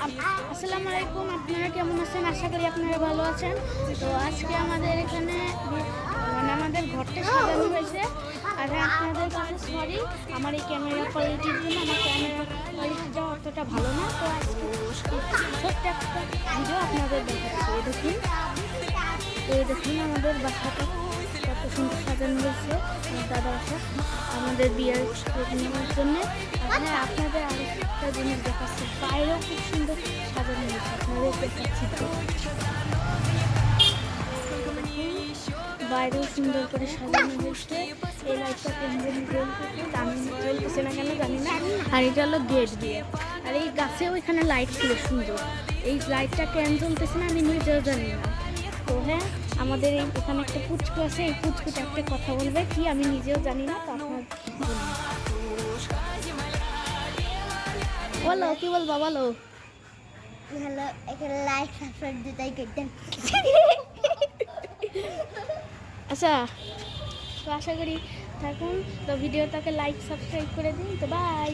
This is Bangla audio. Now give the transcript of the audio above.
আসসালামু আলাইকুম, আপনারা কেমন আছেন? আশা করি আপনারা ভালো আছেন। তো আজকে আমাদের এখানে আমাদের ঘরটা সাজানো হয়েছে। আর আপনাদের কাছে সরি, আমার এই ক্যামেরা কোয়ালিটির জন্য। আমার ক্যামেরা কোয়ালিটিটা অতটা ভালো না। তো আজকে ছোট্ট একটা ভিডিও আপনাদের দেখাচ্ছি। দেখুন আমাদের বাসাটা কত সুন্দর সাজানো হয়েছে। আমার দাদা বাসা আমাদের বিয়ের নেওয়ার জন্য। আপনাদের আরেকটা জিনিস দেখাচ্ছে, বাইরেও খুব সুন্দর সাজানো হয়েছে, আপনাদের দেখাচ্ছি। বাইরেও সুন্দর করে সাজানো হয়েছে। এই লাইটটা কেন্দ্রে জ্বলতেছে না কেন জানি না। আর এটা হলো গেট দিয়ে। আর এই গাছেও এখানে লাইট ছিল সুন্দর। এই লাইটটা কেন জ্বলতেছে না আমি নিজেও জানি না। তো হ্যাঁ, আমাদের এখানে একটা পুচকু আছে। এই পুচকুটা একটা কথা বলবে কি আমি নিজেও জানি না। তো আপনার বলো, কি বলবো বলো। হ্যালো, এখানে লাইক সাবস্ক্রাইব দিতেই করতেন। আচ্ছা, তো আশা করি থাকুন। তো ভিডিওটাকে লাইক সাবস্ক্রাইব করে দিন। তো বাই।